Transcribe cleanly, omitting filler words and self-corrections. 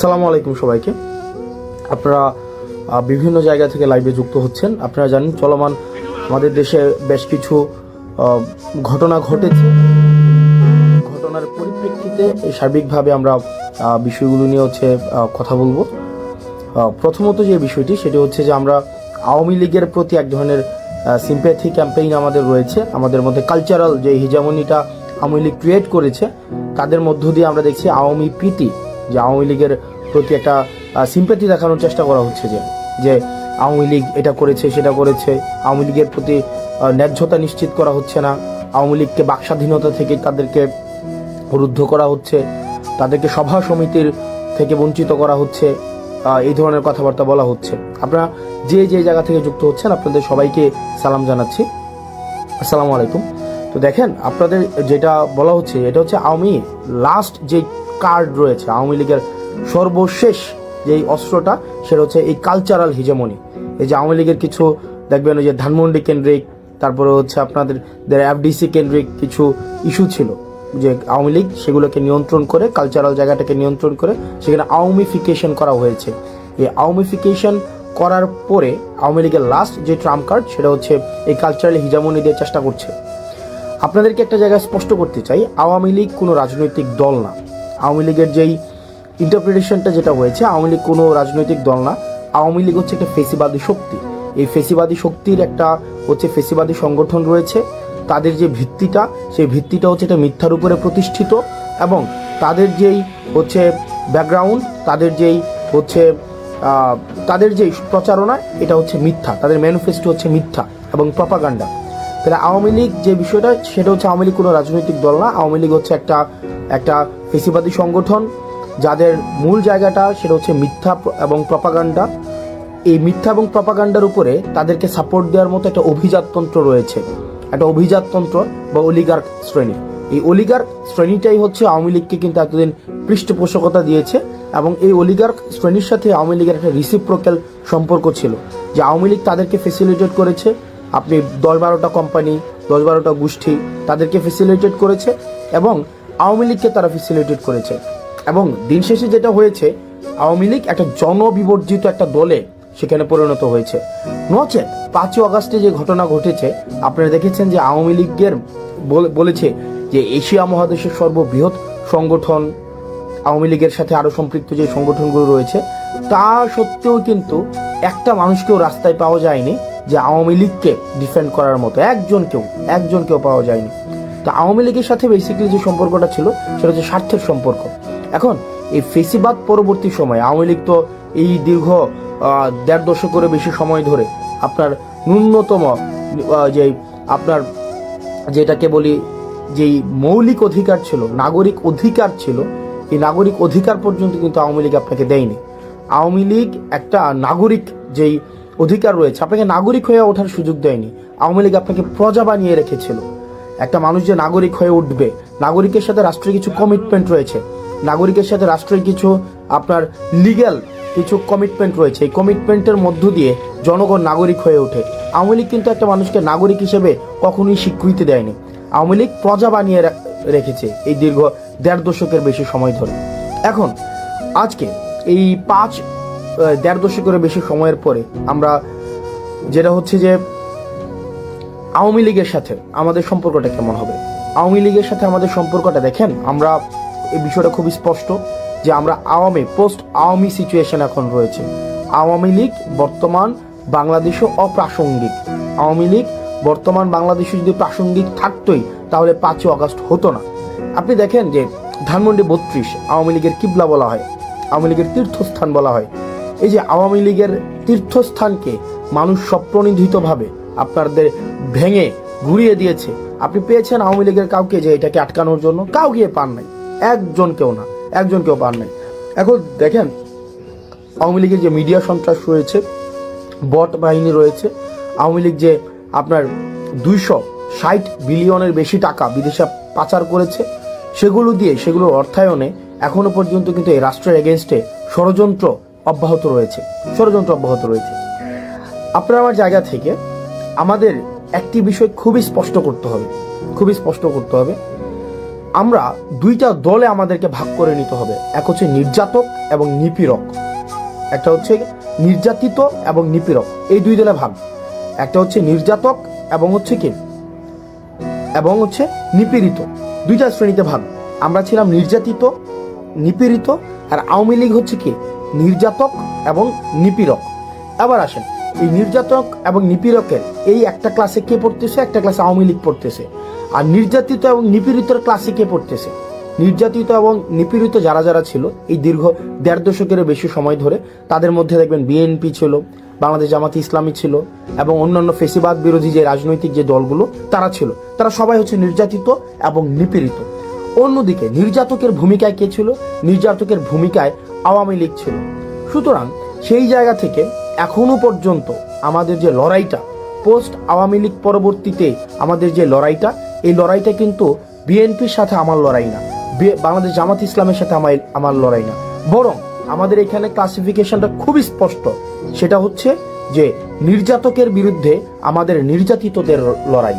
আসসালামু আলাইকুম সবাইকে। আপনারা বিভিন্ন জায়গা থেকে লাইভে যুক্ত হচ্ছেন। আপনারা জানেন চলমান আমাদের দেশে বেশ কিছু ঘটনা ঘটেছে। ঘটনার পরিপ্রেক্ষিতে সার্বিকভাবে আমরা বিষয়গুলো নিয়ে কথা বলবো। প্রথমত যে বিষয়টি সেটি হচ্ছে যে আমরা আওয়ামী লীগের প্রতি এক ধরনের সিম্প্যাথি ক্যাম্পেইন আমাদের রয়েছে। আমাদের মধ্যে কালচারাল যে হিজামনিটা আওয়ামী লীগ ক্রিয়েট করেছে, তাদের মধ্য দিয়ে আমরা দেখছি আওয়ামী প্রীতি, যে আওয়ামী লীগের প্রতি একটা সিম্প্যাথি দেখানোর চেষ্টা করা হচ্ছে, যে আওয়ামী লীগ এটা করেছে সেটা করেছে, আওয়ামী লীগের প্রতি ন্যায্যতা নিশ্চিত করা হচ্ছে না, আওয়ামী লীগকে বাক স্বাধীনতা থেকে তাদেরকে রুদ্ধ করা হচ্ছে, তাদেরকে সভা সমিতির থেকে বঞ্চিত করা হচ্ছে, এই ধরনের কথাবার্তা বলা হচ্ছে। আপনারা যে জায়গা থেকে যুক্ত হচ্ছেন আপনাদের সবাইকে সালাম জানাচ্ছি, আসসালামু আলাইকুম। তো দেখেন, আপনাদের যেটা বলা হচ্ছে এটা হচ্ছে আওয়ামী লাস্ট যে কার্ড রয়েছে, আওয়ামী লীগের সর্বশেষ যেই অস্ত্রটা, সেটা হচ্ছে এই কালচারাল হিজেমনি। এই যে আওয়ামী লীগের কিছু দেখবেন যে ধানমন্ডি কেন্দ্রিক, তারপরে হচ্ছে আপনাদের এফডিসি কেন্দ্রিক কিছু ইস্যু ছিল, যে আওয়ামী লীগ সেগুলোকে নিয়ন্ত্রণ করে, কালচারাল জায়গাটাকে নিয়ন্ত্রণ করে সেখানে আওয়ামীফিকেশন করা হয়েছে। এই আওয়ামীফিকেশন করার পরে আওয়ামী লীগের লাস্ট যে ট্রাম্প কার্ড সেটা হচ্ছে এই কালচারাল হিজামনি দিয়ে চেষ্টা করছে। আপনাদেরকে একটা জায়গায় স্পষ্ট করতে চাই, আওয়ামী লীগ কোনো রাজনৈতিক দল না। আওয়ামী লীগের যেই ইন্টারপ্রিটেশনটা যেটা হয়েছে, আওয়ামী লীগ কোনো রাজনৈতিক দল না। আওয়ামী লীগ হচ্ছে একটা ফেসিবাদী শক্তি। এই ফেসিবাদী শক্তির একটা হচ্ছে ফেসিবাদী সংগঠন রয়েছে। তাদের যে ভিত্তিটা, সেই ভিত্তিটা হচ্ছে এটা মিথ্যার উপরে প্রতিষ্ঠিত, এবং তাদের যেই হচ্ছে ব্যাকগ্রাউন্ড, তাদের যেই প্রচারণা, এটা হচ্ছে মিথ্যা। তাদের ম্যানিফেস্টো হচ্ছে মিথ্যা এবং প্রপাগান্ডা। তাহলে আওয়ামী লীগ যে বিষয়টা, সেটা হচ্ছে আওয়ামী লীগ কোনো রাজনৈতিক দল না। আওয়ামী লীগ হচ্ছে একটা ফেসিবাদী সংগঠন, যাদের মূল জায়গাটা সেটা হচ্ছে মিথ্যা এবং প্রপাগান্ডা। এই মিথ্যা এবং প্রপাগান্ডার উপরে তাদেরকে সাপোর্ট দেওয়ার মতো একটা অভিজাততন্ত্র রয়েছে, একটা অভিজাততন্ত্র বা অলিগার্ক শ্রেণী। এই অলিগার্ক শ্রেণীটাই হচ্ছে আওয়ামী লীগকে কিন্তু এতদিন পৃষ্ঠপোষকতা দিয়েছে, এবং এই অলিগার্ক শ্রেণীর সাথে আওয়ামী লীগের একটা রিসিপ্রোক্যাল সম্পর্ক ছিল, যে আওয়ামী লীগ তাদেরকে ফেসিলিটেট করেছে। আপনি 10-12টা কোম্পানি, 10-12টা গোষ্ঠী তাদেরকে ফেসিলিটেট করেছে, এবং আওয়ামী লীগকে তারা ফেসিলিটেট করেছে। এবং দিন শেষে যেটা হয়েছে, আওয়ামী লীগ একটা জনবিবর্জিত একটা দলে সেখানে পরিণত হয়েছে। নচেত 5ই আগস্টে যে ঘটনা ঘটেছে, আপনারা দেখেছেন যে আওয়ামী লীগের বলেছে যে এশিয়া মহাদেশের সর্ববৃহৎ সংগঠন, আওয়ামী লীগের সাথে আরো সম্পৃক্ত যে সংগঠনগুলো রয়েছে, তা সত্ত্বেও কিন্তু একটা মানুষকেও রাস্তায় পাওয়া যায়নি যে আওয়ামী লীগকে ডিফেন্ড করার মতো একজনকেও পাওয়া যায়নি। তো আওয়ামী লীগের সাথে বেসিক্যালি যে সম্পর্কটা ছিল সেটা হচ্ছে স্বার্থের সম্পর্ক। এখন এই ফেসিবাদ পরবর্তী সময় আওয়ামী লীগ তো এই দীর্ঘ 1.5 দশকেরও বেশি সময় ধরে আপনার ন্যূনতম যে আপনার যেটাকে বলি যেই মৌলিক অধিকার ছিল, নাগরিক অধিকার ছিল, এই নাগরিক অধিকার পর্যন্ত কিন্তু আওয়ামী লীগ আপনাকে দেয়নি। আওয়ামী লীগ একটা নাগরিক যেই অধিকার রয়েছে, আপনাকে নাগরিক হয়ে ওঠার সুযোগ দেয়নি। আওয়ামী লীগ আপনাকে প্রজা বানিয়ে রেখেছিল। একটা মানুষ যে নাগরিক হয়ে উঠবে, নাগরিকের সাথে রাষ্ট্রের কিছু কমিটমেন্ট রয়েছে, নাগরিকের সাথে রাষ্ট্রের কিছু আপনার লিগ্যাল কিছু কমিটমেন্ট রয়েছে। এই কমিটমেন্টের মধ্য দিয়ে জনগণ নাগরিক হয়ে ওঠে। আওয়ামী লীগ কিন্তু একটা মানুষকে নাগরিক হিসেবে কখনোই স্বীকৃতি দেয়নি। আওয়ামী লীগ প্রজা বানিয়ে রেখেছে এই দীর্ঘ 1.5 দশকের বেশি সময় ধরে। এখন আজকে এই 1.5 দশকের বেশি সময়ের পরে আমরা যেটা হচ্ছে যে আওয়ামী লীগের সাথে আমাদের সম্পর্কটা কেমন হবে। আওয়ামী লীগের সাথে আমাদের সম্পর্কটা দেখেন, আমরা এই বিষয়টা খুবই স্পষ্ট যে আমরা পোস্ট আওয়ামী সিচুয়েশন এখন রয়েছে। আওয়ামী লীগ বর্তমান বাংলাদেশে অপ্রাসঙ্গিক। আওয়ামী লীগ বর্তমান বাংলাদেশে যদি প্রাসঙ্গিক থাকতোই তাহলে 5ই আগস্ট হতো না। আপনি দেখেন যে ধানমন্ডি 32 আওয়ামী লীগের কিবলা বলা হয়, আওয়ামী লীগের তীর্থস্থান বলা হয়। এই যে আওয়ামী লীগের তীর্থস্থানকে মানুষ স্বপ্রণোদিতভাবে আপনাদের ভেঙে ঘুরিয়ে দিয়েছে। আপনি পেয়েছেন আওয়ামী লীগের কাউকে যে এটাকে আটকানোর জন্য? কাউকে পান নাই, একজনকেও পান নাই। এখন দেখেন আওয়ামী লীগের যে মিডিয়া সন্ত্রাস রয়েছে, বট বাহিনী রয়েছে, আওয়ামী লীগ যে আপনার 260 বিলিয়নের বেশি টাকা বিদেশে পাচার করেছে, সেগুলোর অর্থায়নে এখনো পর্যন্ত কিন্তু এই রাষ্ট্রের এগেনস্টে ষড়যন্ত্র অব্যাহত রয়েছে। আপনার আমার জায়গা থেকে আমাদের একটি বিষয় খুবই স্পষ্ট করতে হবে। আমরা দুইটা দলে আমাদেরকে ভাগ করে নিতে হবে। এক হচ্ছে নির্যাতক এবং নিপীড়ক, একটা হচ্ছে নির্যাতিত এবং নিপীড়ক, এই দুই দলে ভাগ। একটা হচ্ছে নির্যাতক এবং হচ্ছে কি এবং হচ্ছে নিপীড়িত, দুইটা শ্রেণীতে ভাগ। আমরা ছিলাম নির্যাতিত, নিপীড়িত, আর আওয়ামী লীগ হচ্ছে কি নির্যাতক এবং নিপীড়ক। এবার আসেন, এই নির্যাতক এবং নিপীড়কের এই একটা ক্লাসে কে পড়তেছে, একটা ক্লাসে আওয়ামী লীগ পড়তেছে। আর নির্যাতিত এবং নিপীড়িতর ক্লাসে কে পড়তেছে, নির্যাতিত এবং নিপীড়িত যারা যারা ছিল এই দীর্ঘ 1.5 দশকেরও বেশি সময় ধরে, তাদের মধ্যে দেখবেন বিএনপি ছিল, বাংলাদেশ জামাতে ইসলামী ছিল, এবং অন্যান্য ফেসিবাদ বিরোধী যে রাজনৈতিক যে দলগুলো তারা ছিল, তারা সবাই হচ্ছে নির্যাতিত এবং নিপীড়িত। অন্যদিকে নির্যাতকের ভূমিকায় কে ছিল, নির্যাতকের ভূমিকায় আওয়ামী লীগ ছিল। সুতরাং সেই জায়গা থেকে এখনো পর্যন্ত আমাদের যে লড়াইটা, পোস্ট আওয়ামী লীগ পরবর্তীতে আমাদের যে লড়াইটা, এই লড়াইটা কিন্তু বিএনপির সাথে আমার লড়াই না, বাংলাদেশ জামাত ইসলামের সাথে আমার লড়াই না, বরং আমাদের এখানে ক্লাসিফিকেশনটা খুবই স্পষ্ট। সেটা হচ্ছে যে নির্যাতকের বিরুদ্ধে আমাদের নির্যাতিতদের লড়াই।